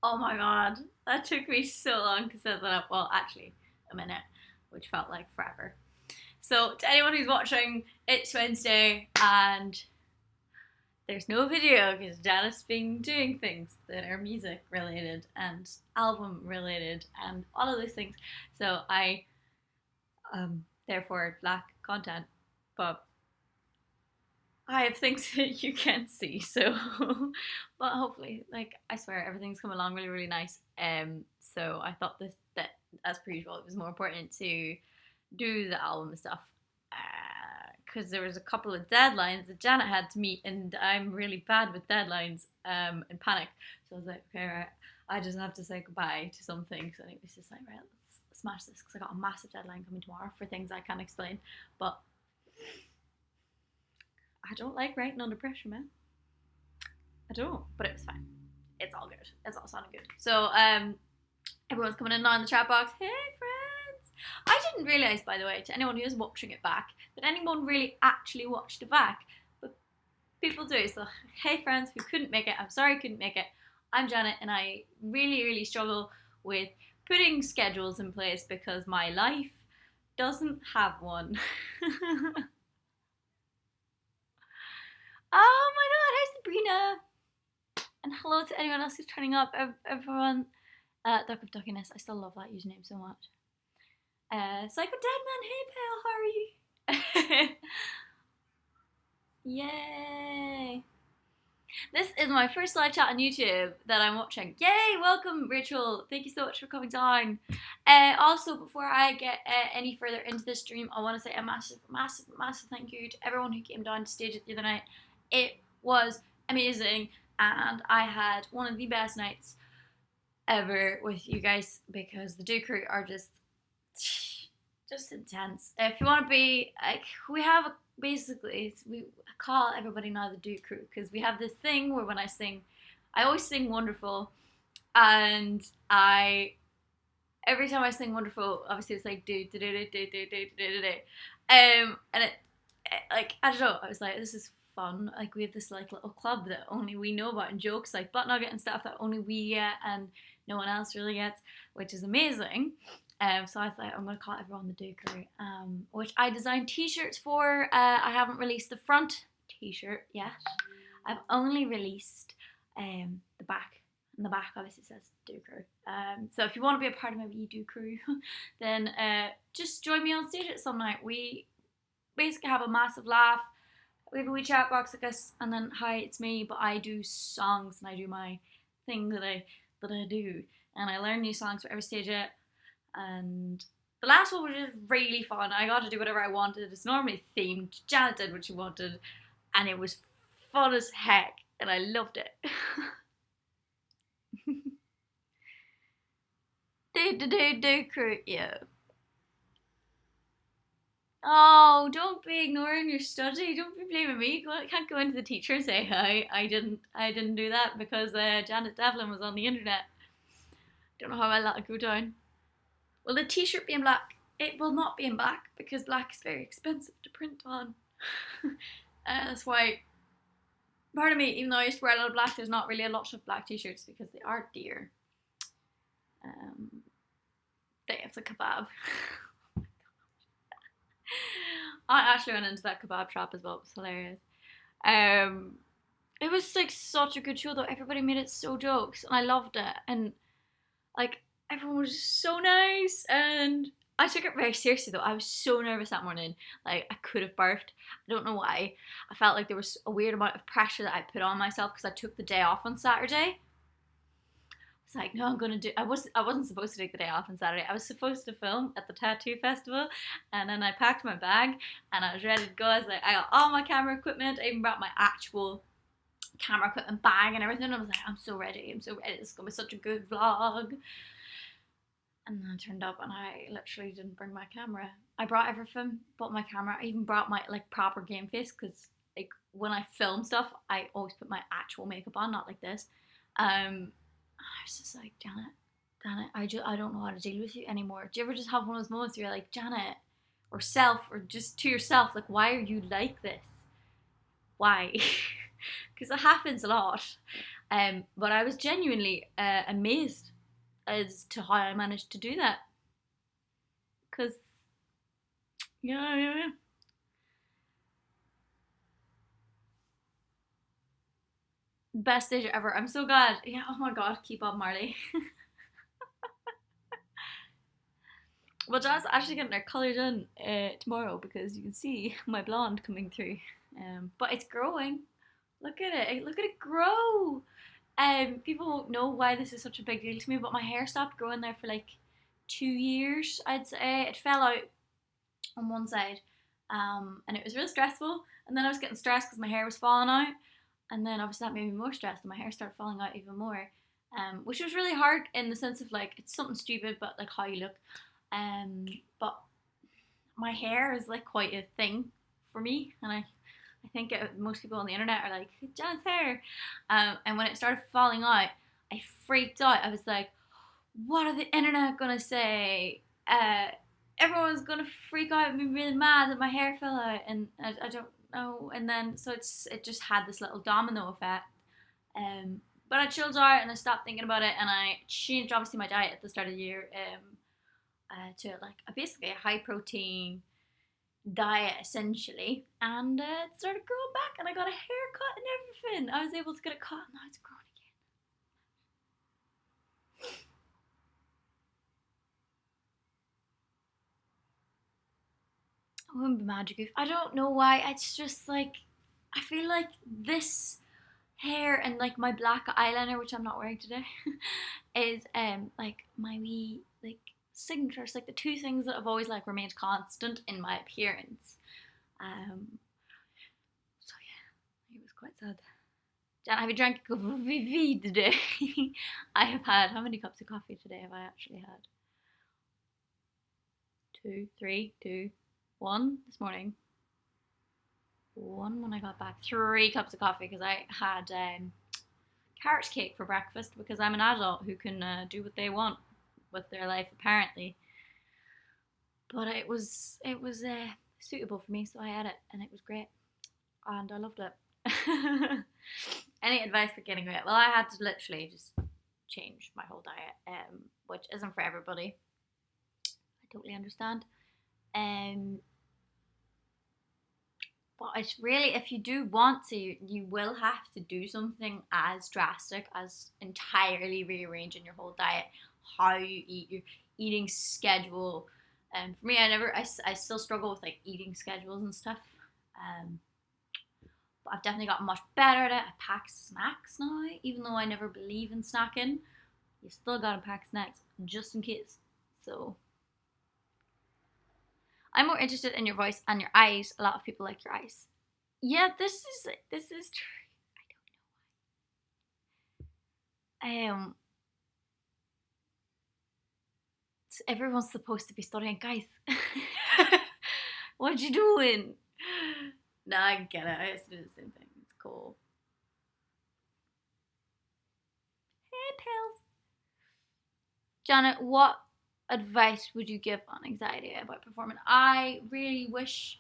Oh my god, that took me so long to set that up. Well, actually, a minute, which felt like forever. So, to anyone who's watching, it's Wednesday and there's no video because Janice's been doing things that are music related and album related and all of those things. So, I therefore lack content, but I have things that you can't see, so but hopefully, like I swear, everything's come along really, really nice. So I thought this that as per usual, it was more important to do the album stuff because there was a couple of deadlines that Janet had to meet, and I'm really bad with deadlines and panic. So I was like, okay, right, I just have to say goodbye to some things, and it was just like, right, let's smash this because I got a massive deadline coming tomorrow for things I can't explain, but I don't like writing under pressure, man. I don't, but it was fine. It's all good. It's all sounding good. So, everyone's coming in now in the chat box. Hey, friends. I didn't realise, by the way, to anyone who is watching it back, that anyone really actually watched it back. But people do. So, hey, friends who couldn't make it. I'm sorry I couldn't make it. I'm Janet, and I really, really struggle with putting schedules in place because my life doesn't have one. Oh my god, hi Sabrina! And hello to anyone else who's turning up, everyone. Duck of Duckiness, I still love that username so much. Psycho Deadman, hey pal, how are you? Yay! This is my first live chat on YouTube that I'm watching. Yay! Welcome, Rachel. Thank you so much for coming down. Also, before I get any further into this stream, I want to say a massive, massive, massive thank you to everyone who came down to stage it the other night. It was amazing, and I had one of the best nights ever with you guys because the Do Crew are just intense. If you want to be like, we have basically we call everybody now the Do Crew because we have this thing where when I sing, I always sing Wonderful, and I every time I sing Wonderful, obviously it's like do do do do do do do do do, and it like I don't know, I was like, this is fun. Like we have this like little club that only we know about and jokes like butt nugget and stuff that only we get and no one else really gets, which is amazing. So I thought I'm gonna call everyone the Do Crew, which I designed t-shirts for. I haven't released the front t-shirt yet. I've only released the back. And the back obviously says Do Crew. So if you want to be a part of my wee Do Crew, then just join me on stage at some night. We basically have a massive laugh. We have a wee chat box, I guess, and then hi, it's me. But I do songs and I do my thing that I do, and I learn new songs for every stage yet. And the last one was just really fun. I got to do whatever I wanted. It's normally themed. Janet did what she wanted, and it was fun as heck, and I loved it. Do crew, yeah. Oh, don't be ignoring your study. Don't be blaming me. I can't go into the teacher and say, "Hi, I didn't do that because Janet Devlin was on the internet." Don't know how I let it go down. Well, the t-shirt being black, it will not be in black because black is very expensive to print on. That's why, pardon me, even though I used to wear a lot of black, there's not really a lot of black t-shirts because they are dear. Day of the kebab. I actually went into that kebab shop as well. It was hilarious. It was like such a good show though. Everybody made it so jokes, and I loved it. And like everyone was so nice, and I took it very seriously though. I was so nervous that morning. Like I could have barfed. I don't know why. I felt like there was a weird amount of pressure that I put on myself because I took the day off on Saturday. It's like, no, I'm gonna do. I wasn't supposed to take the day off on Saturday. I was supposed to film at the tattoo festival, and then I packed my bag and I was ready to go. I was like, I got all my camera equipment. I even brought my actual camera equipment bag and everything. I was like, I'm so ready. I'm so ready. This is gonna be such a good vlog. And then I turned up and I literally didn't bring my camera. I brought everything, but my camera. I even brought my like proper game face because like when I film stuff, I always put my actual makeup on, not like this. I was just like, Janet, I don't know how to deal with you anymore. Do you ever just have one of those moments where you're like, Janet, or self, or just to yourself, like, why are you like this? Why? Because it happens a lot. But I was genuinely amazed as to how I managed to do that. Because, yeah. Best stage ever. I'm so glad. Yeah, oh my god, keep up, Marley. Well, John's actually getting their colour done tomorrow because you can see my blonde coming through. But it's growing. Look at it. Look at it grow. People won't know why this is such a big deal to me, but my hair stopped growing there for like 2 years, I'd say. It fell out on one side, and it was real stressful. And then I was getting stressed because my hair was falling out, and then obviously that made me more stressed, and my hair started falling out even more, which was really hard in the sense of like it's something stupid, but like how you look. Um, but my hair is like quite a thing for me, and I think most people on the internet are like, Jan's hair. And when it started falling out, I freaked out. I was like, what are the internet gonna say? Everyone's gonna freak out and be really mad that my hair fell out, and I don't know. And then so it just had this little domino effect. But I chilled out and I stopped thinking about it, and I changed obviously my diet at the start of the year to like basically a high protein diet essentially, and it started growing back, and I got a haircut and everything. I was able to get it cut, and now it's growing again. I wouldn't be mad, Goof. I don't know why. It's just like I feel like this hair and like my black eyeliner, which I'm not wearing today, is like my wee like signatures, like the two things that have always like remained constant in my appearance. Um, so yeah, it was quite sad. Jan, have you drank coffee today? I have had, how many cups of coffee today have I actually had? Two, three, two, one this morning. One when I got back. 3 cups of coffee because I had carrot cake for breakfast because I'm an adult who can do what they want with their life apparently. But it was suitable for me, so I had it and it was great, and I loved it. Any advice for getting weight? Well, I had to literally just change my whole diet, which isn't for everybody. I totally understand. Um, but it's really, if you do want to, you will have to do something as drastic as entirely rearranging your whole diet, how you eat, your eating schedule. For me, I still struggle with like eating schedules and stuff. Um, but I've definitely gotten much better at it. I pack snacks now, even though I never believe in snacking. You still gotta pack snacks just in case. So I'm more interested in your voice and your eyes. A lot of people like your eyes. Yeah, this is true. I don't know. Everyone's supposed to be studying, guys. What you doing? Nah, I get it. I used to do the same thing. It's cool. Hey, pals. Janet, what advice would you give on anxiety about performing? I really wish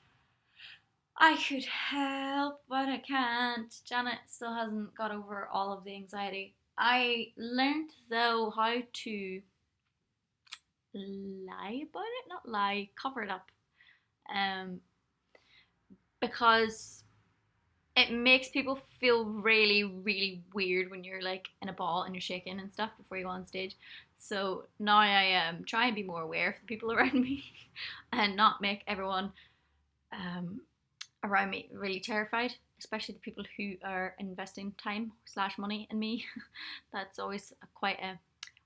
I could help, but I can't. Janet still hasn't got over all of the anxiety. I learned though how to lie about it, not lie, cover it up. Um, because it makes people feel really, really weird when you're like in a ball and you're shaking and stuff before you go on stage. So now I try and be more aware of the people around me and not make everyone um, around me really terrified, especially the people who are investing time slash money in me. That's always quite a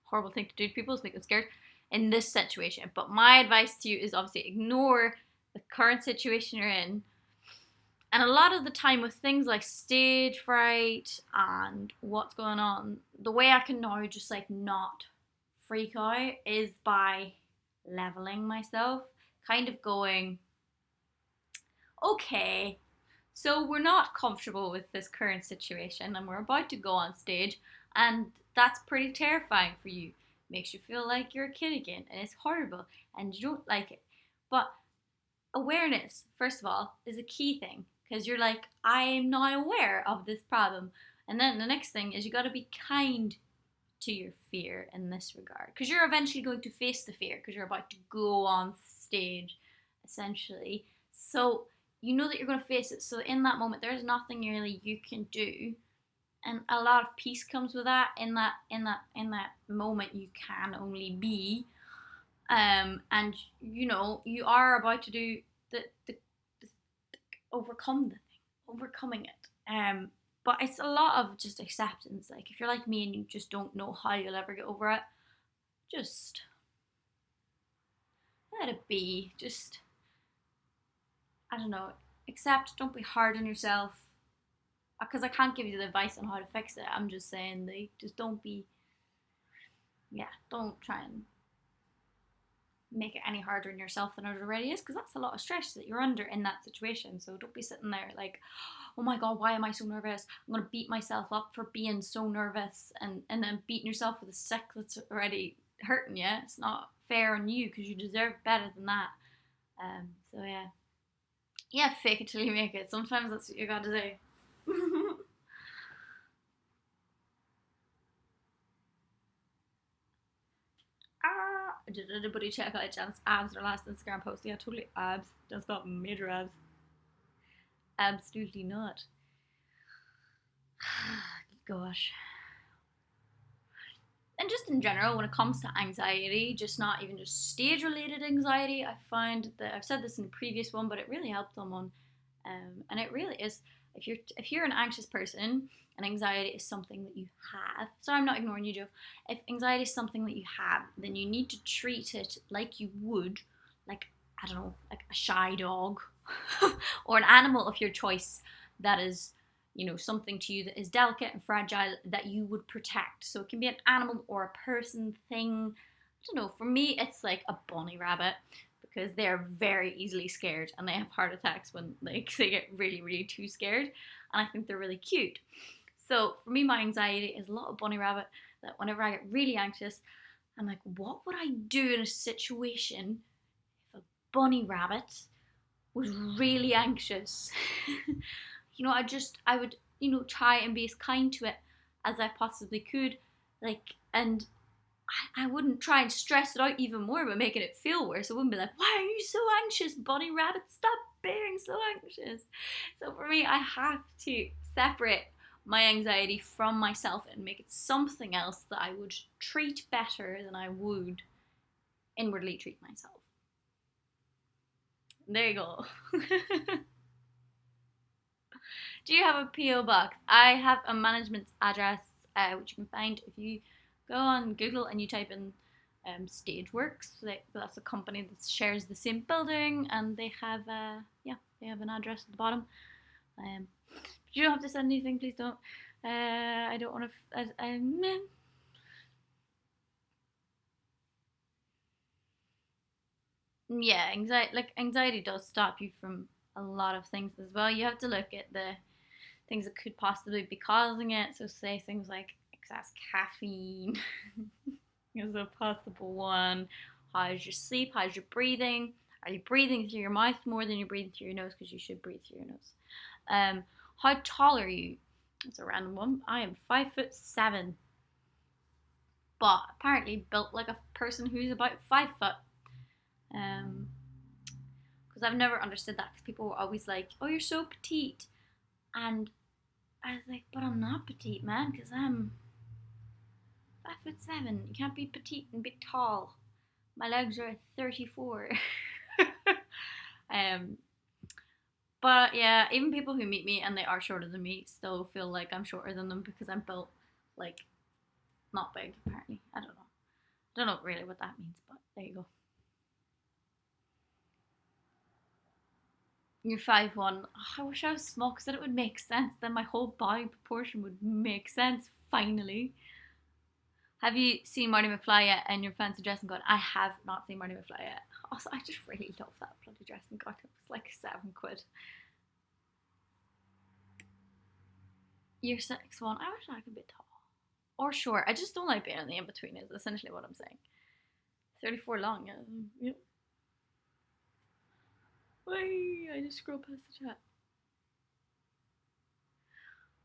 horrible thing to do to people, is make them scared in this situation. But my advice to you is obviously ignore the current situation you're in. And a lot of the time with things like stage fright and what's going on, the way I can now just like not freak out is by leveling myself, kind of going, okay, so we're not comfortable with this current situation and we're about to go on stage, and that's pretty terrifying for you. Makes you feel like you're a kid again, and it's horrible and you don't like it. But awareness, first of all, is a key thing, because you're like, I am now aware of this problem. And then the next thing is you got to be kind to your fear in this regard, because you're eventually going to face the fear because you're about to go on stage, essentially. So you know that you're going to face it. So in that moment, there's nothing really you can do, and a lot of peace comes with that. In that moment, you can only be, and you know you are about to do the overcome the thing, overcoming it. But it's a lot of just acceptance. Like if you're like me and you just don't know how you'll ever get over it, just let it be. Just, I don't know, accept. Don't be hard on yourself. Because I can't give you the advice on how to fix it. I'm just saying, like, just don't be, yeah, don't try and make it any harder on yourself than it already is, because that's a lot of stress that you're under in that situation. So don't be sitting there like, oh my god, why am I so nervous? I'm gonna beat myself up for being so nervous, and then beating yourself with a stick that's already hurting you. It's not fair on you because you deserve better than that. So yeah, fake it till you make it. Sometimes that's what you gotta do. Did anybody check out Jan's abs or last Instagram post? Yeah, totally abs. Jan's got major abs. Absolutely not. Gosh. And just in general, when it comes to anxiety, just not even just stage related anxiety, I find that I've said this in the previous one, but it really helped someone. And it really is, if you're an anxious person and anxiety is something that you have, so I'm not ignoring you, Joe. If anxiety is something that you have, then you need to treat it like you would, like, I don't know, like a shy dog or an animal of your choice that is, you know, something to you that is delicate and fragile that you would protect. So it can be an animal or a person, thing. I don't know. For me, it's like a bunny rabbit, because they're very easily scared and they have heart attacks when they get really, really too scared. And I think they're really cute. So for me, my anxiety is a lot of bunny rabbit, that whenever I get really anxious, I'm like, what would I do in a situation if a bunny rabbit was really anxious? You know, I would, you know, try and be as kind to it as I possibly could. Like, and I wouldn't try and stress it out even more by making it feel worse. I wouldn't be like, why are you so anxious, bunny rabbit? Stop being so anxious. So for me, I have to separate my anxiety from myself and make it something else that I would treat better than I would inwardly treat myself. There you go. Do you have a PO box? I have a management address, which you can find if you go on Google and you type in Stageworks. That's a company that shares the same building, and they have they have an address at the bottom. You don't have to send anything, please don't. I don't want to. Yeah, anxiety does stop you from a lot of things as well. You have to look at the things that could possibly be causing it. So say things like excess caffeine is a possible one. How's your sleep? How's your breathing? Are you breathing through your mouth more than you're breathing through your nose? Because you should breathe through your nose. How tall are you? That's a random one. I am 5'7", but apparently built like a person who's about 5 foot. Because I've never understood that, because people were always like, oh, you're so petite. And I was like, but I'm not petite, man, because I'm 5'7". You can't be petite and be tall. My legs are 34. But yeah, even people who meet me and they are shorter than me still feel like I'm shorter than them, because I'm built like not big, apparently. I don't know really what that means, but there you go. You're 5'1". Oh, I wish I was small, because then it would make sense. Then my whole body proportion would make sense, finally. Have you seen Marty McFly yet? And your fancy dressing gown? I have not seen Marty McFly yet. Also, I just really love that bloody dressing gown. It was like £7. You're 6'1". I wish I could be tall. Or short. I just don't like being in the in-between, is essentially what I'm saying. 34 long, yeah. Yep. Wait, I just scrolled past the chat.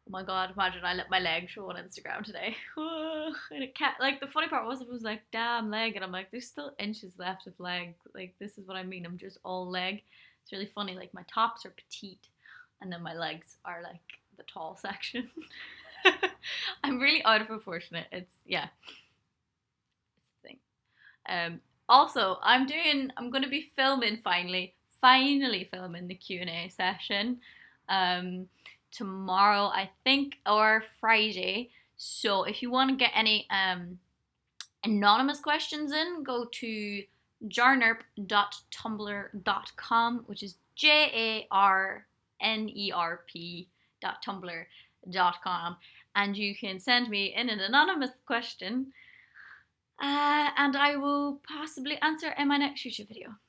Oh my god, imagine I let my leg show on Instagram today. And it can't, like, the funny part was it was like, damn leg, and I'm like, there's still inches left of leg. Like, this is what I mean. I'm just all leg. It's really funny. Like, my tops are petite, and then my legs are like the tall section. I'm really out of proportionate. It's, yeah, it's the thing. Also, I'm going to be filming finally filming the Q&A session. Tomorrow, I think, or Friday. So if you want to get any anonymous questions in, go to jarnerp.tumblr.com, which is JARNERP.tumblr.com, and you can send me in an anonymous question, and I will possibly answer in my next YouTube video.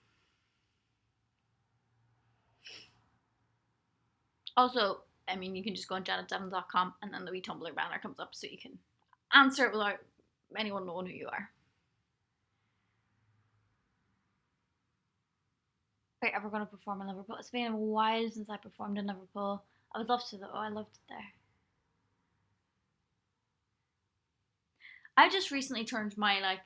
Also, I mean, you can just go on janetdevon.com and then the wee Tumblr banner comes up so you can answer it without anyone knowing who you are. Are you ever going to perform in Liverpool? It's been a while since I performed in Liverpool. I would love to though. I loved it there. I just recently turned my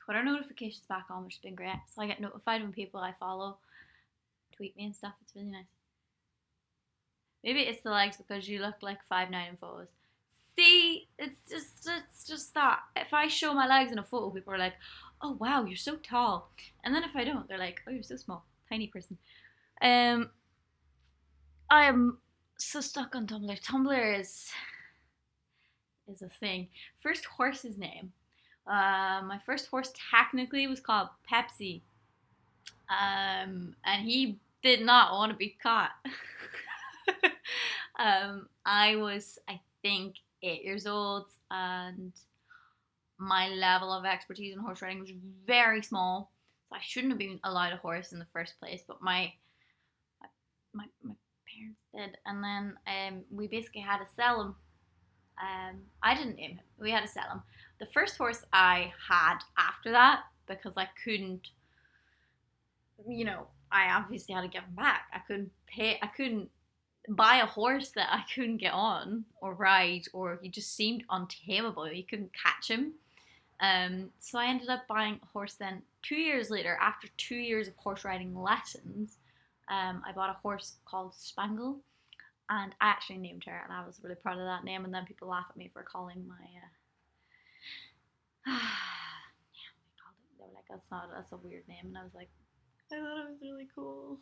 Twitter notifications back on, which has been great. So I get notified when people I follow tweet me and stuff. It's really nice. Maybe it's the legs because you look like 5'9" in photos. See, it's just that. If I show my legs in a photo, people are like, oh wow, you're so tall. And then if I don't, they're like, oh, you're so small, tiny person. I am so stuck on Tumblr. Tumblr is a thing. First horse's name. My first horse technically was called Pepsi. And he did not want to be caught. I was, I think, 8 years old, and my level of expertise in horse riding was very small, so I shouldn't have been allowed a horse in the first place. But my parents did, and then we basically had to sell him. I didn't name him. We had to sell him. The first horse I had after that, because I couldn't, I obviously had to give him back. I couldn't buy a horse that I couldn't get on or ride, or he just seemed untamable. You couldn't catch him. So I ended up buying a horse then 2 years later, after 2 years of horse riding lessons. I bought a horse called Spangle, and I actually named her, and I was really proud of that name. And then people laugh at me for calling my yeah, they were like, that's a weird name, and I was like, I thought it was really cool.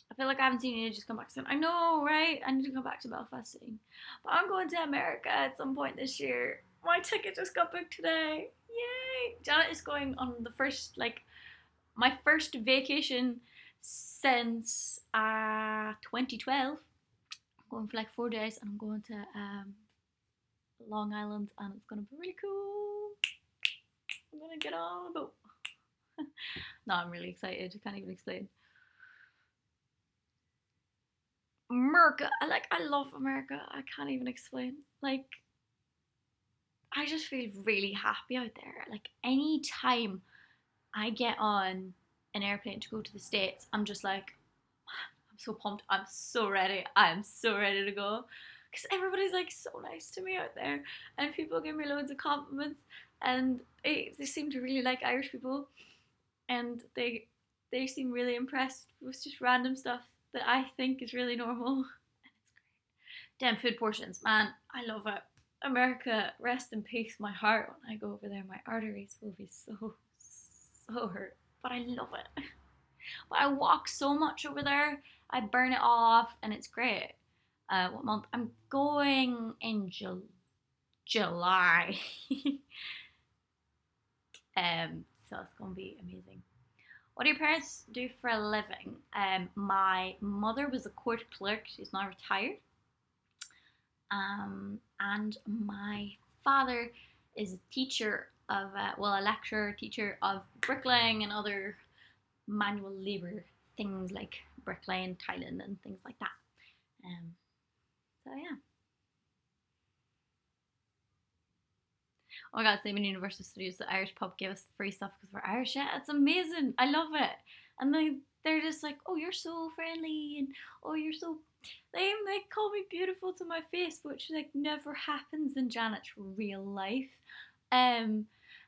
I feel like I haven't seen you just come back soon. I know, right? I need to go back to Belfast soon. But I'm going to America at some point this year. My ticket just got booked today. Yay! Janet is going on my first vacation since 2012. I'm going for 4 days, and I'm going to Long Island, and it's going to be really cool. I'm going to get on a boat. No, I'm really excited. I can't even explain. America, I love America. I can't even explain. I just feel really happy out there. Any time I get on an airplane to go to the States, I'm just like, I'm so pumped. I'm so ready. I'm so ready to go. Because everybody's so nice to me out there, and people give me loads of compliments, and they seem to really like Irish people, and they seem really impressed with just random stuff that I think is really normal. And it's great. Damn food portions, man, I love it. America, rest in peace, my heart. When I go over there, my arteries will be so hurt, but I love it. But I walk so much over there, I burn it all off, and it's great. What month? I'm going in July. So it's gonna be amazing. What do your parents do for a living? My mother was a court clerk. She's now retired. And my father is a teacher of, a lecturer, teacher of bricklaying and other manual labour things like bricklaying, tiling, and things like that. So yeah. Oh my god, same in Universal Studios. The Irish pub gave us free stuff because we're Irish. Yeah, it's amazing. I love it. And they're just like, oh, you're so friendly, and oh, you're so. They like call me beautiful to my face, which like never happens in Janet's real life. Um,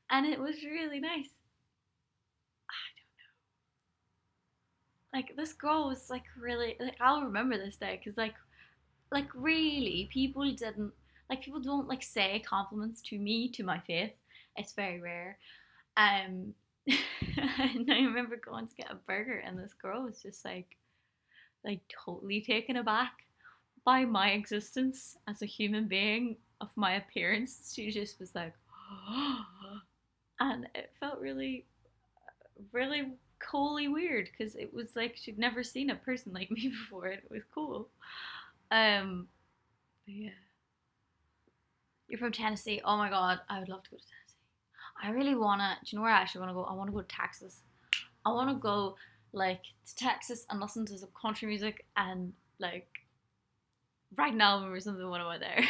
and it was really nice. Like this girl was like really like I'll remember this day because like really people didn't like people don't like say compliments to me to my face. It's very rare. Um, and I remember going to get a burger, and this girl was just like totally taken aback by my existence as a human being, of my appearance. She just was like, and it felt really, really coolly weird because it was like she'd never seen a person like me before, and it was cool. Um, yeah. You're from Tennessee. Oh my god, I would love to go to Tennessee. I really wanna. Do you know where I actually wanna go? I wanna go to Texas. I wanna go like to Texas and listen to some country music and like write an album or something when I'm out there.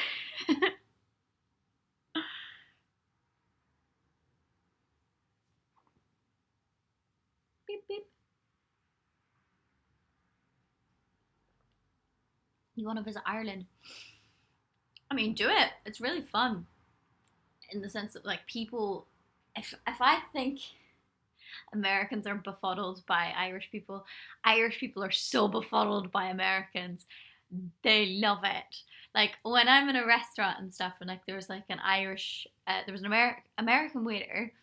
Beep beep. You wanna visit Ireland? I mean, do it. It's really fun in the sense that like people. If I think Americans are befuddled by Irish people are so befuddled by Americans. They love it. Like when I'm in a restaurant and stuff, and like there was like an there was an American waiter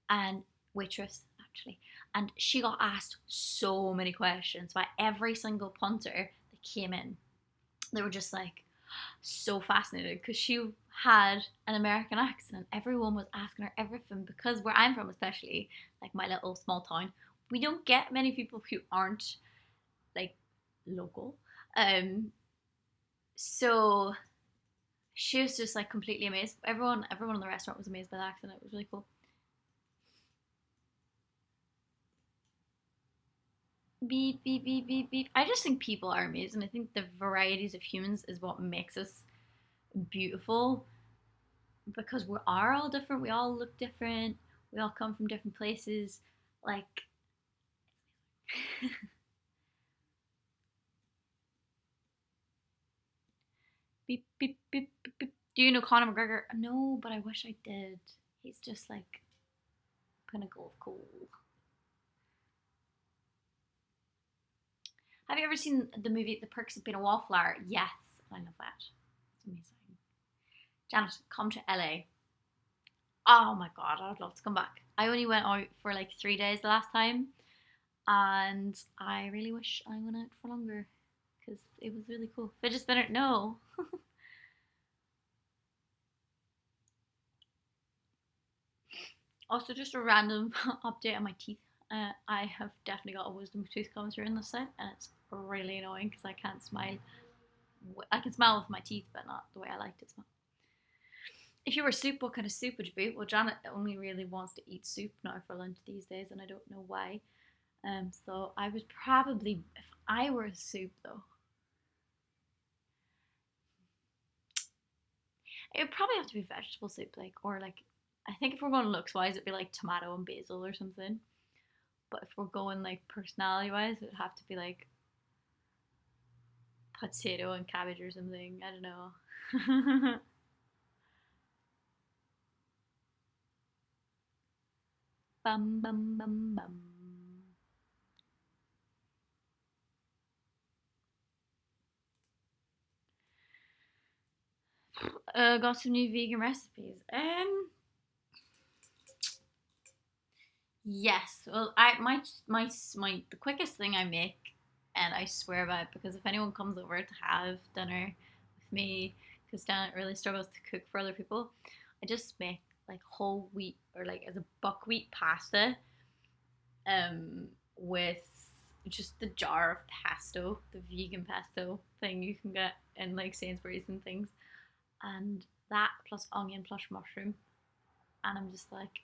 and waitress actually, and she got asked so many questions by every single punter that came in. They were just like so fascinated because she had an American accent. Everyone was asking her everything because where I'm from, especially like my little small town, we don't get many people who aren't like local. Um, so she was just like completely amazed. Everyone in the restaurant was amazed by the accent. It was really cool. Beep beep beep beep beep. I just think people are amazing. I think the varieties of humans is what makes us beautiful because we are all different. We all look different. We all come from different places. Like, beep, beep, beep, beep, beep. Do you know Conor McGregor? No, but I wish I did. He's just like pinnacle of cool. Have you ever seen the movie The Perks of Being a Wallflower? Yes, I love that. It's amazing. Janet, come to LA. Oh my god, I would love to come back. I only went out for like 3 days the last time, and I really wish I went out for longer because it was really cool. Fidget spinner, no. Also, just a random update on my teeth. I have definitely got a wisdom tooth coming through in this side, and it's really annoying because I can't smile. I can smile with my teeth, but not the way I like to smile. If you were soup, what kind of soup would you be? Well, Janet only really wants to eat soup now for lunch these days, and I don't know why. So I would probably, if I were a soup though, it would probably have to be vegetable soup, like or like I think if we're going looks wise, it'd be like tomato and basil or something. But if we're going like personality wise, it'd have to be like potato and cabbage or something. I don't know. Bum bum bum bum. Got some new vegan recipes. Yes. Well, I my the quickest thing I make, and I swear by it because if anyone comes over to have dinner with me, because Janet really struggles to cook for other people, I just make like whole wheat or like as a buckwheat pasta, with just the jar of pesto, the vegan pesto thing you can get in like Sainsbury's and things, and that plus onion plus mushroom, and I'm just like,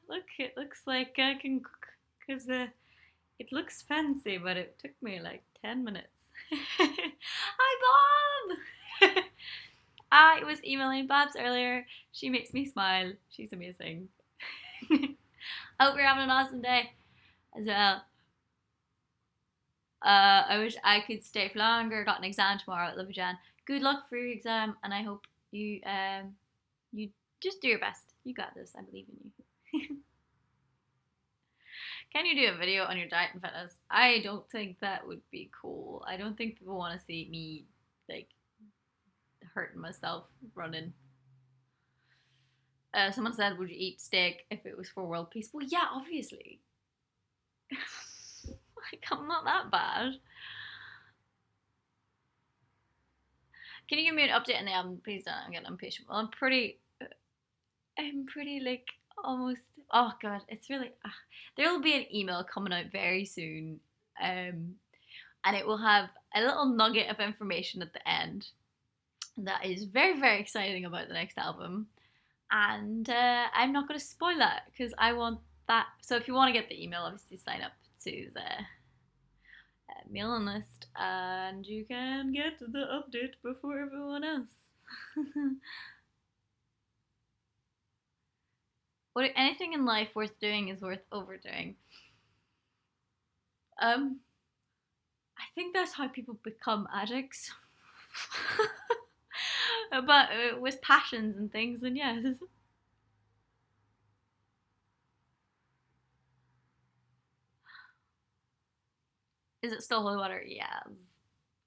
look, it looks like I can cook because it looks fancy, but it took me like 10 minutes. Hi, Bob! I was emailing Babs earlier. She makes me smile. She's amazing. I hope you're having an awesome day as well. I wish I could stay for longer. Got an exam tomorrow. Love you, Jan. Good luck for your exam, and I hope you just do your best. You got this. I believe in you. Can you do a video on your diet and fitness? I don't think that would be cool. I don't think people want to see me like hurting myself running. Someone said, "Would you eat steak if it was for world peace?" Well, yeah, obviously. Like, I'm not that bad. Can you give me an update on the album? Please don't. I'm getting impatient. Well, I'm pretty like almost. Oh god, it's really. There will be an email coming out very soon, and it will have a little nugget of information at the end that is very very exciting about the next album, and I'm not going to spoil that because I want that. So if you want to get the email, obviously sign up to the mailing list, and you can get the update before everyone else. Anything in life worth doing is worth overdoing. I think that's how people become addicts. But with passions and things, and yes. Is it still holy water? Yes.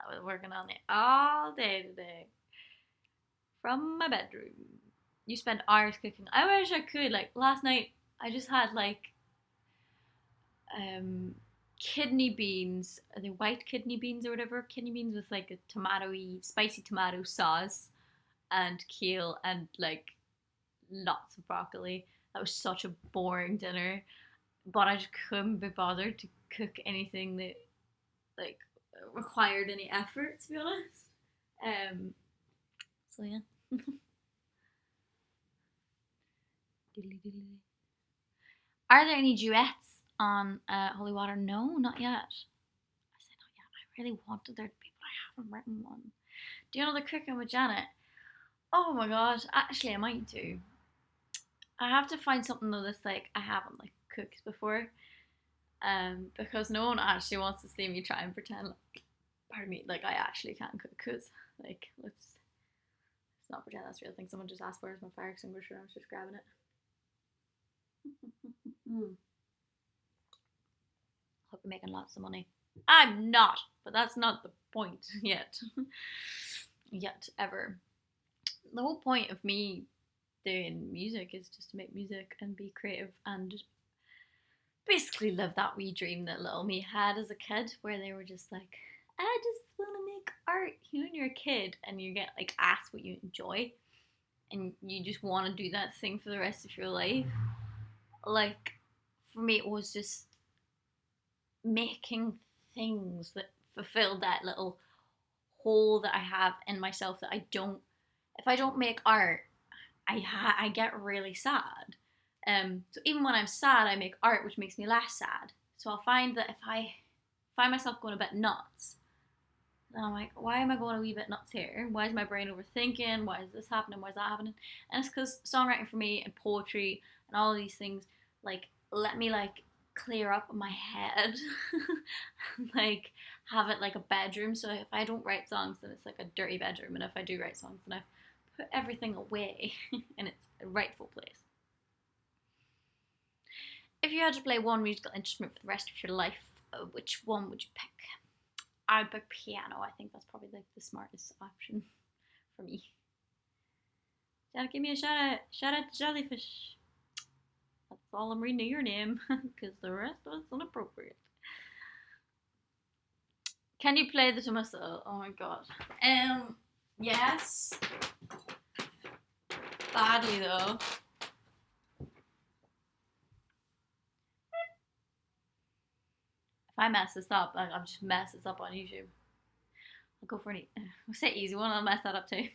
I was working on it all day today. From my bedroom. You spend hours cooking. I wish I could. Like last night, I just had like kidney beans, the white kidney beans or whatever, kidney beans with like a tomatoey, spicy tomato sauce and kale and like lots of broccoli. That was such a boring dinner, but I just couldn't be bothered to cook anything that like required any effort, to be honest. So yeah. Are there any duets on Holy Water? No, not yet. I said not yet. I really wanted there to be, but I haven't written one. Do you know the Cooking with Janet? Oh my gosh, actually I might do. I have to find something though that's like I haven't like cooked before. Because no one actually wants to see me try and pretend like, pardon me, like I actually can't cook. Cause like let's not pretend that's real thing. Someone just asked where's my fire extinguisher. I'm just grabbing it. Hope you're making lots of money. I'm not, but that's not the point yet. Yet ever. The whole point of me doing music is just to make music and be creative and basically live that wee dream that little me had as a kid, where they were just like, I just want to make art. You know, when you're a kid and you get like asked what you enjoy, and you just want to do that thing for the rest of your life. Like for me, it was just making things that fulfill that little hole that I have in myself that I don't. If I don't make art, I get really sad. So even when I'm sad, I make art, which makes me less sad. So I'll find that if I find myself going a bit nuts, then I'm like, why am I going a wee bit nuts here? Why is my brain overthinking? Why is this happening? Why is that happening? And it's because songwriting for me and poetry and all of these things like let me like clear up my head, like have it like a bedroom. So if I don't write songs, then it's like a dirty bedroom, and if I do write songs, then I've put everything away in its rightful place. If you had to play one musical instrument for the rest of your life, which one would you pick? I'd pick piano. I think that's probably like the smartest option for me. Dad, give me a shout out. Shout out to Jellyfish. That's all I'm reading to your name, because the rest of it's inappropriate. Can you play the Tommaso? Oh my god. Yes. Badly though. If I mess this up, I'll just mess this up on YouTube. I'll go for an I'll say easy one, I'll mess that up too.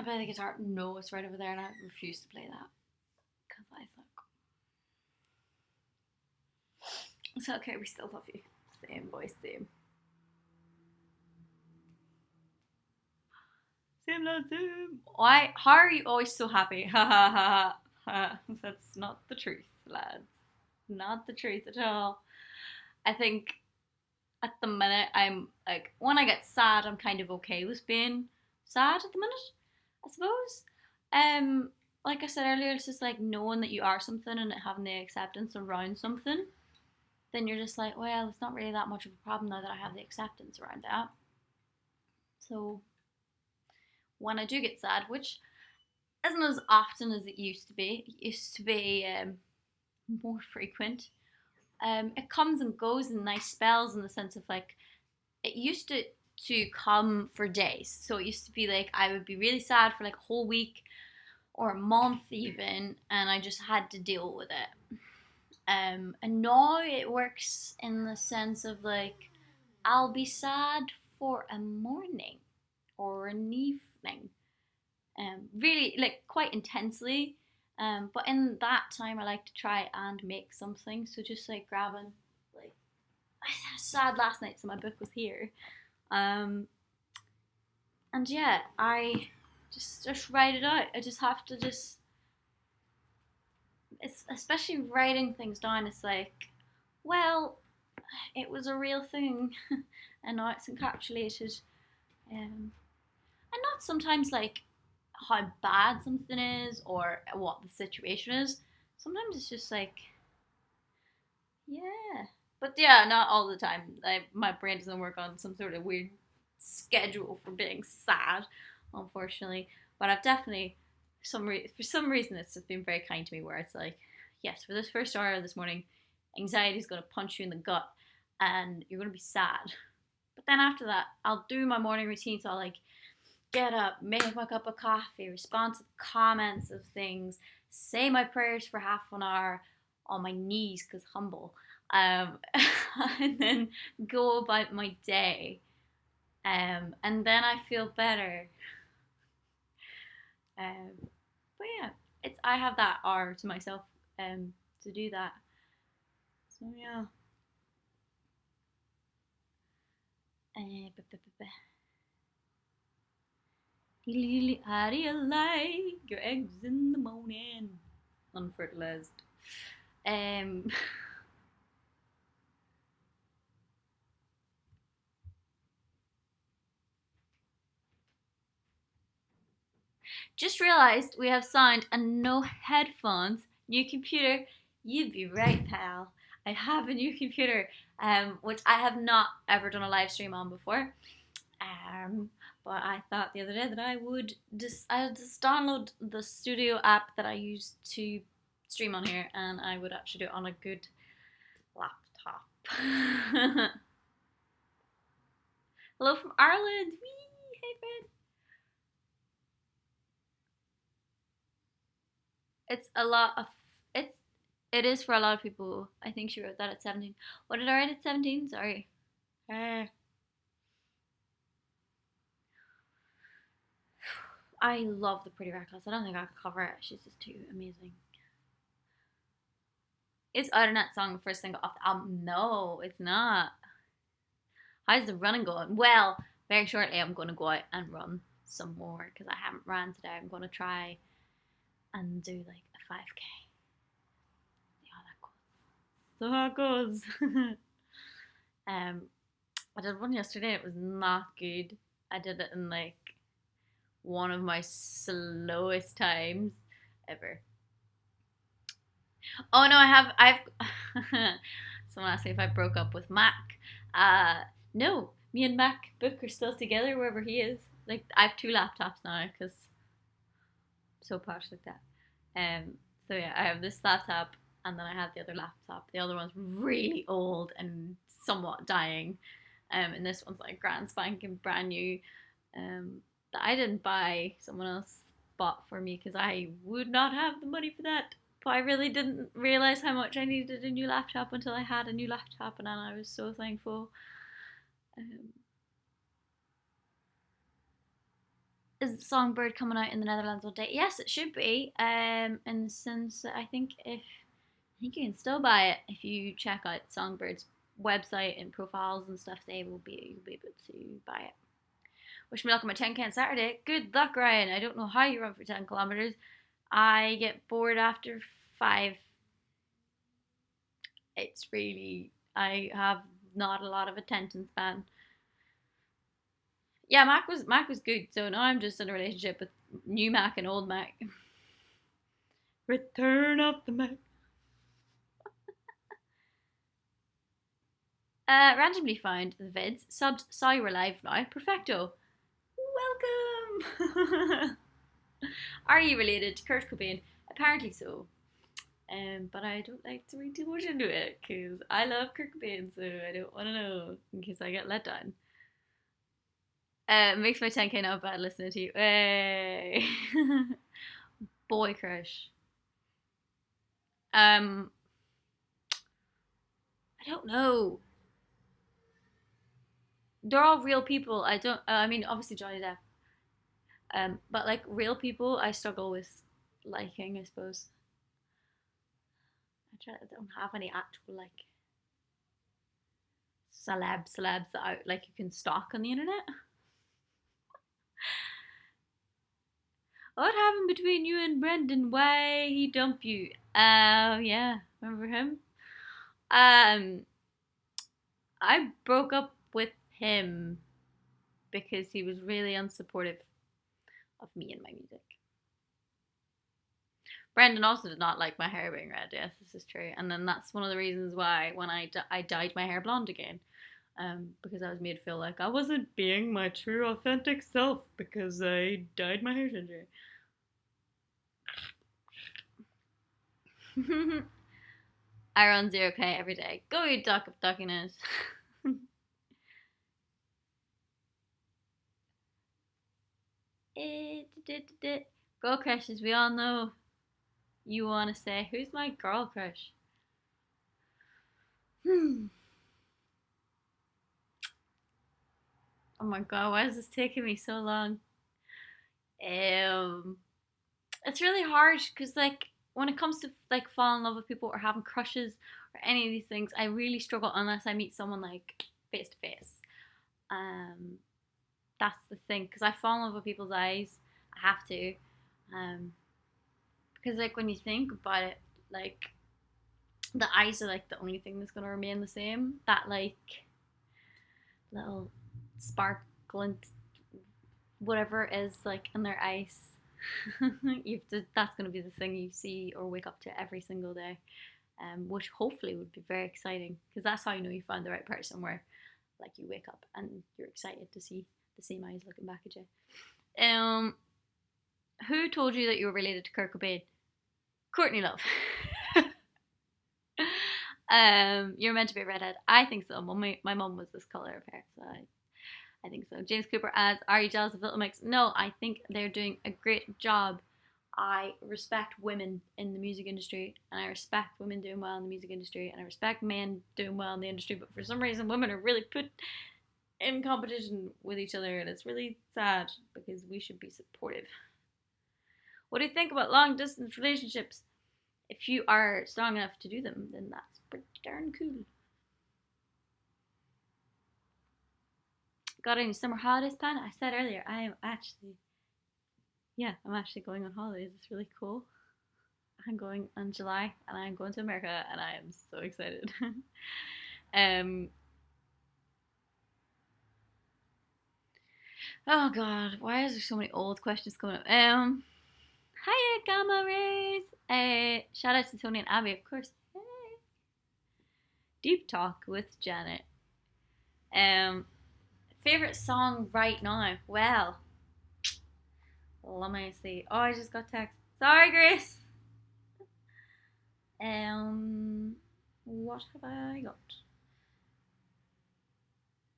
play the guitar? No, it's right over there, and I refuse to play that because I suck. It's okay, we still love you. Same boy, same. Same love, same. Why? How are you always so happy? Ha ha ha ha. That's not the truth, lads. Not the truth at all. I think at the minute I'm like, when I get sad, I'm kind of okay with being sad at the minute, I suppose. Like I said earlier, it's just like knowing that you are something and having the acceptance around something. Then you're just like, well, it's not really that much of a problem now that I have the acceptance around that. So when I do get sad, which isn't as often as it used to be more frequent. It comes and goes in nice spells in the sense of like it used to come for days. So it used to be like I would be really sad for like a whole week or a month even, and I just had to deal with it. And now it works in the sense of like I'll be sad for a morning or an evening, really like quite intensely. But in that time, I like to try and make something. So just like grabbing, like, I was sad last night, so my book was here. And yeah, I just write it out. I just have to just. It's especially writing things down. It's like, well, it was a real thing, and now it's encapsulated. And not sometimes like how bad something is or what the situation is. Sometimes it's just like, yeah. But yeah, not all the time. My brain doesn't work on some sort of weird schedule for being sad, unfortunately. But I've definitely, for some reason, it's just been very kind to me where it's like, yes, for this first hour this morning, anxiety is going to punch you in the gut and you're going to be sad. But then after that, I'll do my morning routine. So I'll like get up, make my cup of coffee, respond to the comments of things, say my prayers for half an hour on my knees because humble, and then go about my day. And then I feel better. But yeah, I have that hour to myself to do that. So yeah. How do you like your eggs in the morning? Unfertilized. Just realized we have signed and no headphones. New computer. You'd be right, pal. I have a new computer, which I have not ever done a live stream on before. But I thought the other day that I just download the studio app that I use to stream on here, and I would actually do it on a good laptop. Hello from Ireland. Whee! Hey, friend. It's a lot of it is for a lot of people. I think she wrote that at 17. What did I write at 17? Sorry. I love the Pretty Reckless. I don't think I could cover it. She's just too amazing. Is Internet Song the first single off the album? No, it's not. How's the running going? Well, very shortly I'm going to go out and run some more because I haven't ran today. I'm going to try and do like a 5k. See how that goes. So how it goes. I did one yesterday. It was not good. I did it in like one of my slowest times ever. Oh no, I've someone asked me if I broke up with Mac. No, me and MacBook are still together wherever he is. Like I have two laptops now because I'm so posh like that. So yeah, I have this laptop and then I have the other laptop. The other one's really old and somewhat dying. And this one's like grand spanking brand new. That I didn't buy, someone else bought for me because I would not have the money for that. But I really didn't realize how much I needed a new laptop until I had a new laptop, and then I was so thankful. Um, Is Songbird coming out in the Netherlands all day? Yes, it should be. In the sense that I think you can still buy it if you check out Songbird's website and profiles and stuff. You'll be able to buy it. Wish me luck on my 10k on Saturday. Good luck, Ryan. I don't know how you run for 10 kilometers. I get bored after 5. It's really, I have not a lot of attention span. Yeah, Mac was good. So now I'm just in a relationship with new Mac and old Mac. Return of the Mac. Randomly found the vids. Subbed. Saw you were live now. Perfecto. Welcome. Are you related to Kurt Cobain? Apparently so. But I don't like to read too much into it because I love Kurt Cobain, so I don't want to know in case I get let down. Makes my 10k not bad listening to you. Hey. Boy crush. I don't know. They're all real people. I don't. I mean, obviously Johnny Depp. But like real people, I struggle with liking. I suppose. I don't have any actual like celebs that like you can stalk on the internet. What happened between you and Brendan? Why he dumped you? Yeah, remember him? Um, I broke up with him because he was really unsupportive of me and my music. Brendan also did not like my hair being red. Yes, this is true. And then that's one of the reasons why when I dyed my hair blonde again, because I was made to feel like I wasn't being my true authentic self because I dyed my hair ginger. I run 0k every day. Go you duck of duckiness. Girl crushes, we all know you want to say. Who's my girl crush? Oh my god, why is this taking me so long? It's really hard because like when it comes to like falling in love with people or having crushes or any of these things, I really struggle unless I meet someone like face to face. Um, that's the thing because I fall in love with people's eyes. I have to, um, because like when you think about it, like the eyes are like the only thing that's gonna remain the same. That like little sparkling whatever it is like in their eyes. That's going to be the thing you see or wake up to every single day, which hopefully would be very exciting because that's how you know you found the right person. Where like you wake up and you're excited to see the same eyes looking back at you. Who told you that you were related to Kurt Cobain? Courtney Love. You're meant to be a redhead. I think so. My mum was this color of hair, so I think so. James Cooper adds, are you jealous of Little Mix? No, I think they're doing a great job. I respect women in the music industry, and I respect women doing well in the music industry, and I respect men doing well in the industry, but for some reason women are really put in competition with each other, and it's really sad because we should be supportive. What do you think about long distance relationships? If you are strong enough to do them, then that's pretty darn cool. Got any summer holidays planned? I said earlier, I'm actually going on holidays. It's really cool. I'm going in July and I'm going to America and I am so excited. Oh god, why is there so many old questions coming up? Hiya Gamma Rays! Shout out to Tony and Abby, of course. Hey. Deep talk with Janet. Favorite song right now? Well, let me see. Oh, I just got text. Sorry, Grace. What have I got?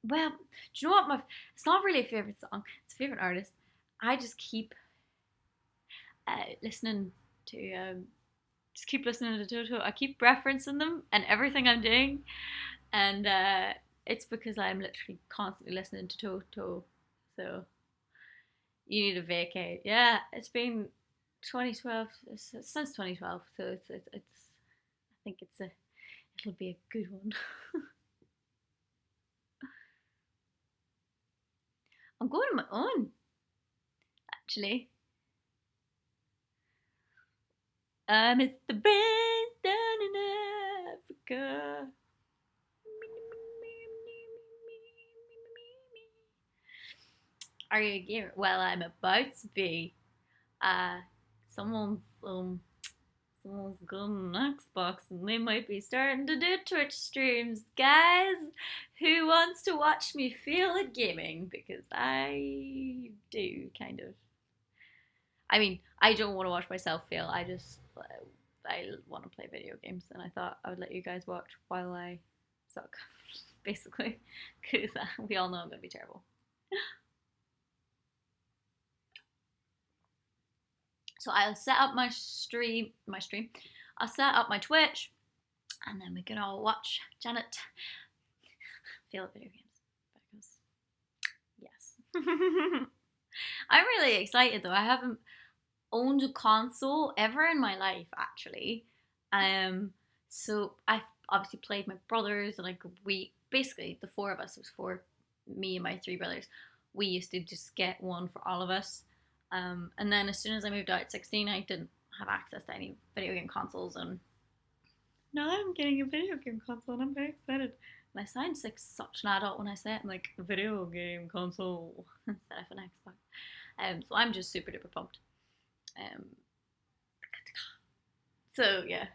Well, do you know what? It's not really a favorite song. It's a favorite artist. I just keep listening to just keep listening to Toto. I keep referencing them and everything I'm doing, and it's because I'm literally constantly listening to Toto. So You need a vacate. Yeah, it's been 2012 since 2012, so it's I think it'll be a good one. I'm going on my own actually. It's the best down in Africa. Are you a gamer? Well, I'm about to be. Uh, someone's someone's got an Xbox and they might be starting to do Twitch streams, guys. Who wants to watch me fail at gaming? Because I do kind of. I mean, I don't want to watch myself fail. I want to play video games, and I thought I would let you guys watch while I suck, basically, because we all know I'm gonna be terrible. So I'll set up my stream. I'll set up my Twitch, and then we can all watch Janet fail at video games because yes. I'm really excited though. I haven't owned a console ever in my life actually. So I've obviously played my brothers and like we basically the four of us, it was four, me and my three brothers, we used to just get one for all of us. And then as soon as I moved out at 16, I didn't have access to any video game consoles, and now I'm getting a video game console and I'm very excited. And I sound like such an adult when I say it. I'm like, a video game console instead of an Xbox. So I'm just super duper pumped. Um, so yeah,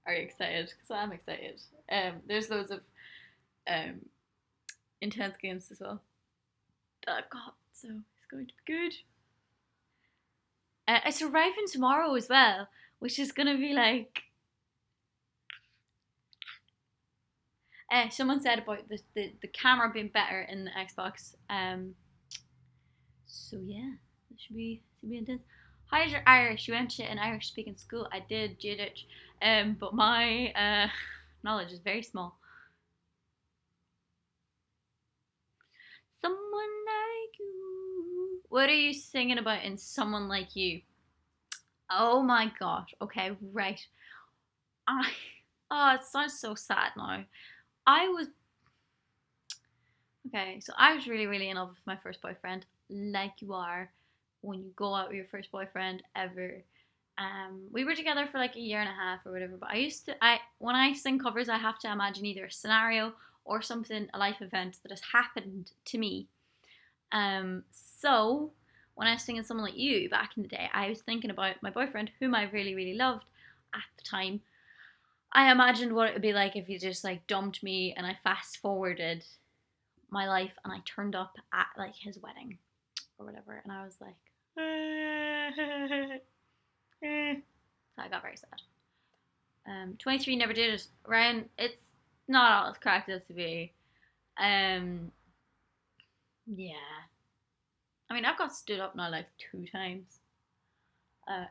are you excited? Because I'm excited. There's loads of um, intense games as well that I've got, so it's going to be good. It's arriving tomorrow as well, which is gonna be like. Someone said about the camera being better in the Xbox. So yeah, it should be intense. How's your Irish? You went to an Irish speaking school. I did, Judith. But my knowledge is very small. Someone like you. What are you singing about in Someone Like You? Oh my gosh. Okay, right. I oh, it sounds so sad now. I was okay, so I was really, really in love with my first boyfriend, like you are when you go out with your first boyfriend ever. We were together for like a year and a half or whatever, but I when I sing covers, I have to imagine either a scenario or something, a life event that has happened to me. So when I was singing Someone Like You back in the day, I was thinking about my boyfriend, whom I really, really loved at the time. I imagined what it would be like if he just like dumped me and I fast forwarded my life and I turned up at like his wedding or whatever, and I was like, so I got very sad. 23 never did it. Ryan, it's not all it's cracked up to be. Um, yeah. I mean, I've got stood up now like 2 times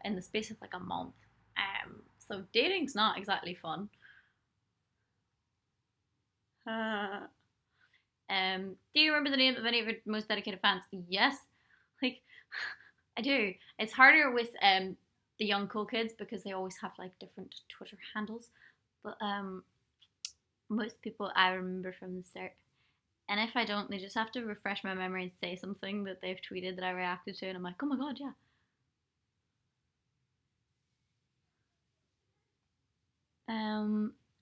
in the space of like a month. So dating's not exactly fun. Do you remember the name of any of your most dedicated fans? Yes, like I do. It's harder with the young cool kids because they always have like different Twitter handles. But most people I remember from the start. And if I don't, they just have to refresh my memory and say something that they've tweeted that I reacted to, and I'm like, oh my god, yeah.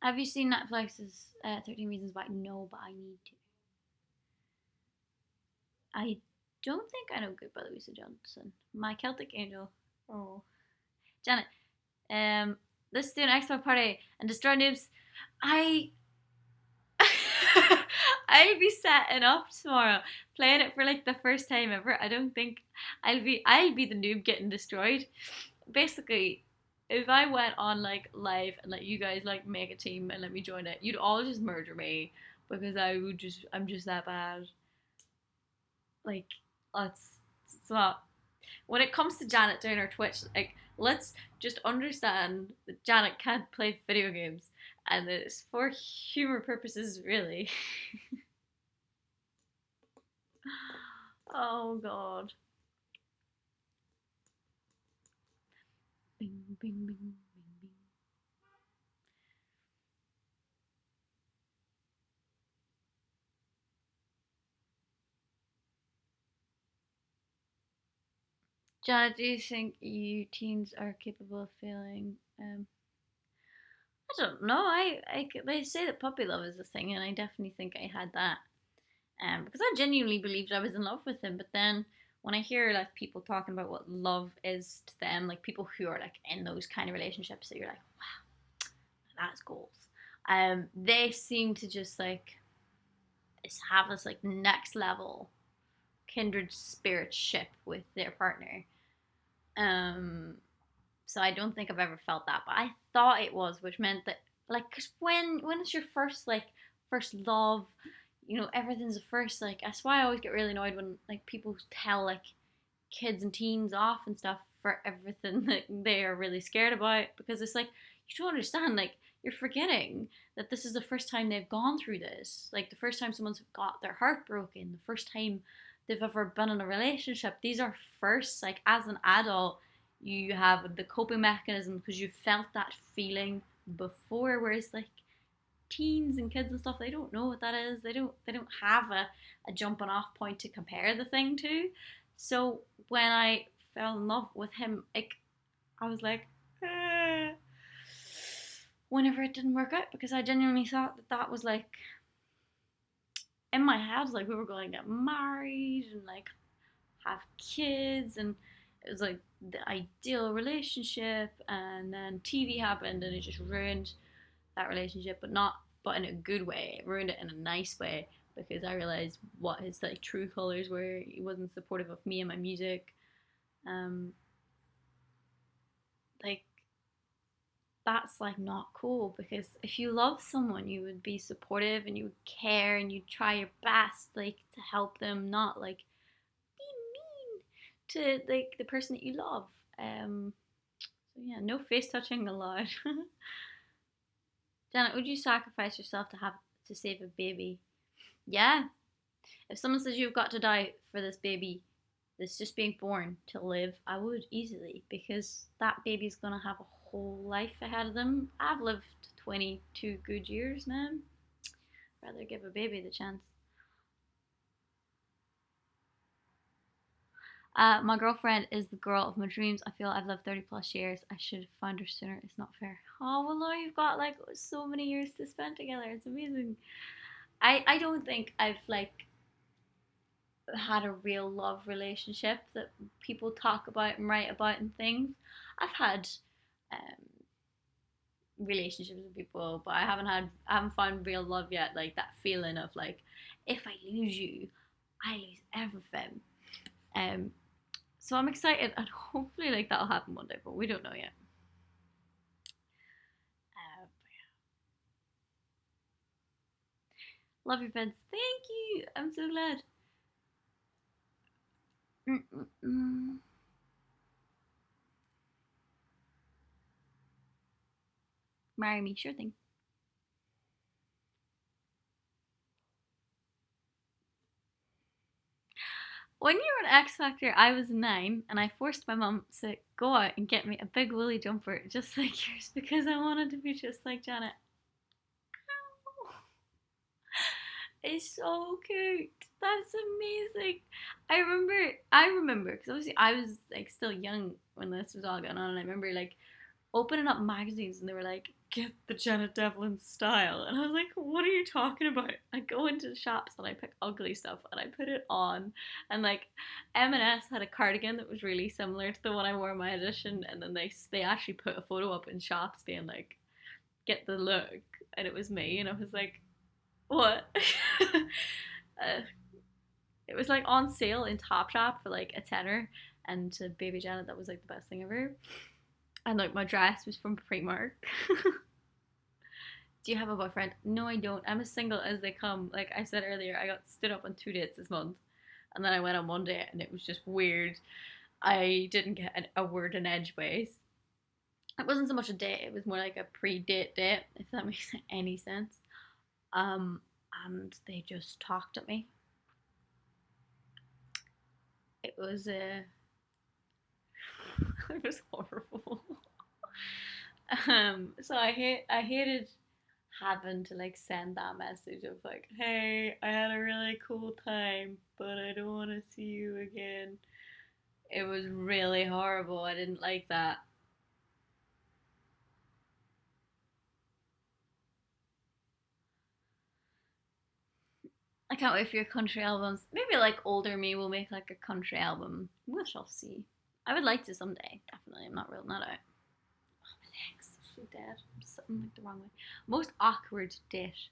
Have you seen Netflix's 13 Reasons Why? No, but I need to. I don't think I know Goodbye Louisa Johnson. My Celtic Angel. Oh. Janet, let's do an Xbox party and destroy noobs. I'll be setting up tomorrow, playing it for like the first time ever. I don't think I'll be the noob getting destroyed. Basically, if I went on like live and let you guys like make a team and let me join it, you'd all just murder me because I'm just that bad. Like, it's not. When it comes to Janet doing her Twitch, like, let's just understand that Janet can't play video games and that it's for humor purposes, really. Oh, God. bing, bing, bing, bing, bing. Janet, do you think you teens are capable of feeling? I don't know. They say that puppy love is a thing, and I definitely think I had that. Because I genuinely believed I was in love with him. But then when I hear like people talking about what love is to them, like people who are like in those kind of relationships, that you're like, wow, that's goals. They seem to just like have this like next level kindred spirit ship with their partner. Um, so I don't think I've ever felt that, but I thought it was, which meant that like, cause when it's your first like first love, everything's a first. Like that's why I always get really annoyed when like people tell like kids and teens off and stuff for everything that they are really scared about, because it's like you don't understand, like you're forgetting that this is the first time they've gone through this, like the first time someone's got their heart broken, the first time they've ever been in a relationship. These are firsts. Like as an adult, you have the coping mechanism because you felt that feeling before, whereas like teens and kids and stuff, they don't know what that is. They don't have a jumping off point to compare the thing to. So when I fell in love with him, like I was like, whenever it didn't work out, because I genuinely thought that was like in my head, like we were going to get married and like have kids, and it was like the ideal relationship. And then TV happened and it just ruined that relationship, but in a good way. It ruined it in a nice way, because I realized what his like true colors were. He wasn't supportive of me and my music. Um, like that's like not cool, because if you love someone, you would be supportive and you would care and you'd try your best like to help them, not like be mean to like the person that you love. So yeah, no face touching allowed. Janet, would you sacrifice yourself to save a baby? Yeah. If someone says you've got to die for this baby that's just being born to live, I would easily, because that baby's gonna have a whole life ahead of them. I've lived 22 good years, man. Rather give a baby the chance. My girlfriend is the girl of my dreams. I feel I've lived 30 plus years. I should have found her sooner. It's not fair. Oh, well, no, you've got like so many years to spend together. It's amazing. I don't think I've like had a real love relationship that people talk about and write about and things. I've had relationships with people, but I haven't found real love yet. Like that feeling of like, if I lose you, I lose everything. Um, so I'm excited, and hopefully like that'll happen one day, but we don't know yet. Uh, love your friends. Thank you. I'm so glad. Mm-mm-mm. Marry me, sure thing. When you were on X Factor, I was 9, and I forced my mom to go out and get me a big woolly jumper just like yours, because I wanted to be just like Janet. It's so cute. That's amazing. I remember, because obviously I was like still young when this was all going on, and I remember like opening up magazines and they were like, get the Janet Devlin style. And I was like, what are you talking about? I go into the shops and I pick ugly stuff and I put it on. And like M&S had a cardigan that was really similar to the one I wore in my audition. And then they actually put a photo up in shops being like, get the look. And it was me. And I was like, what? uh, it was like on sale in Topshop for like a tenner. And to Baby Janet, that was like the best thing ever. And like my dress was from Primark. Do you have a boyfriend? No, I don't. I'm as single as they come. Like I said earlier, I got stood up on 2 dates this month, and then I went on one date, and it was just weird. I didn't get a word in edgeways. It wasn't so much a date; it was more like a pre-date date, if that makes any sense. Um, and they just talked at me. It was it was horrible. So I hated having to like send that message of like, hey, I had a really cool time, but I don't want to see you again. It was really horrible. I didn't like that. I can't wait for your country albums. Maybe like older me will make like a country album. We shall see. I would like to someday. Definitely. I'm not ruling that out. Oh, my legs are so dead. I'm sitting like the wrong way. Most awkward date.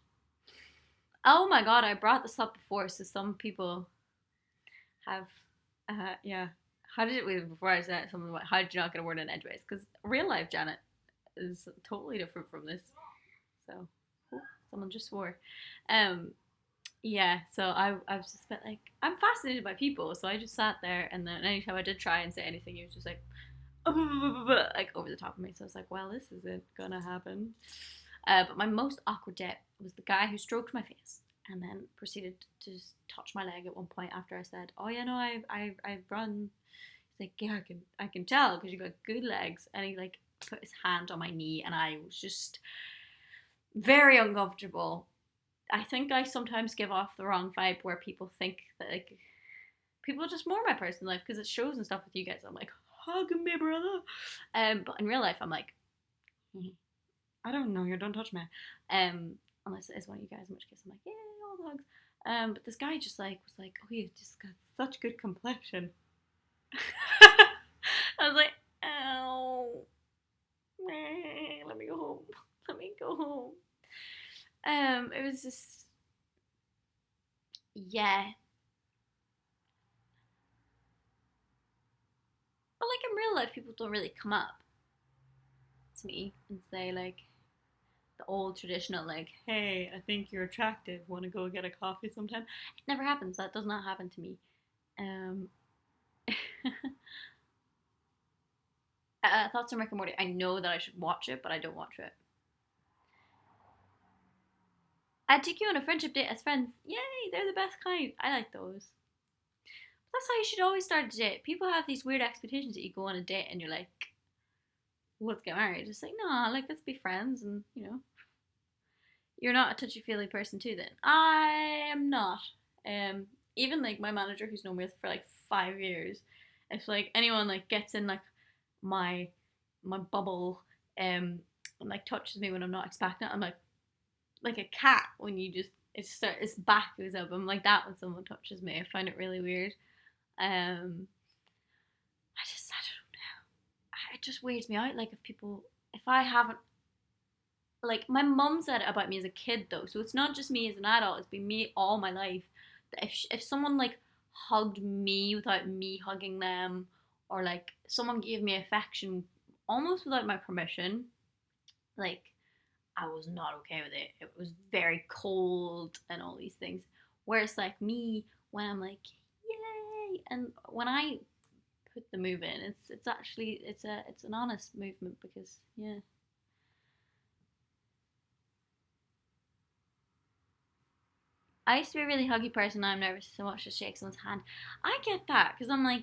Oh my god, I brought this up before, so some people have, yeah. How did it, wait, before I said something about how did you not get a word in edgeways? Because real life Janet is totally different from this. So, oh, someone just swore. Um, yeah, so I was just a bit like, I'm fascinated by people, so I just sat there, and then anytime I did try and say anything, he was just like, like over the top of me. So I was like, well, this isn't gonna happen. But my most awkward date was the guy who stroked my face and then proceeded to just touch my leg at one point after I said, "Oh yeah, no, I've run." He's like, "Yeah, I can tell because you got good legs." And he like put his hand on my knee, and I was just very uncomfortable. I think I sometimes give off the wrong vibe where people think that like people just more my personal life because it shows and stuff with you guys. I'm like, hug me, brother. But in real life, I'm like, I don't know you. Don't touch me. Unless it is one of you guys, in which case I'm like, yeah, all the hugs. But this guy just like was like, oh, you just got such good complexion. I was like, ow, let me go home. Let me go home. It was just, yeah. But like in real life, people don't really come up to me and say like the old traditional like, hey, I think you're attractive. Want to go get a coffee sometime? It never happens. That does not happen to me. Um, Thoughts on Rick and Morty. I know that I should watch it, but I don't watch it. I'd take you on a friendship date as friends. Yay, they're the best kind. I like those. That's how you should always start a date. People have these weird expectations that you go on a date and you're like, let's get married. It's like, no, like let's be friends, and you're not a touchy feely person too. Then I am not. Um, Even like my manager, who's known me for like 5 years, if like anyone like gets in like my bubble, and like touches me when I'm not expecting it, I'm like a cat when you just its back goes up. I'm like that when someone touches me. I find it really weird. Um, I don't know. It just weirds me out. Like if people, if I haven't, like my mum said it about me as a kid though, so it's not just me as an adult. It's been me all my life. That if someone like hugged me without me hugging them, or like someone gave me affection almost without my permission, like I was not okay with it. It was very cold and all these things. Whereas like me, when I'm like, yay, and when I put the move in, it's actually it's an honest movement because yeah. I used to be a really huggy person. Now I'm nervous so much to shake someone's hand. I get that because I'm like,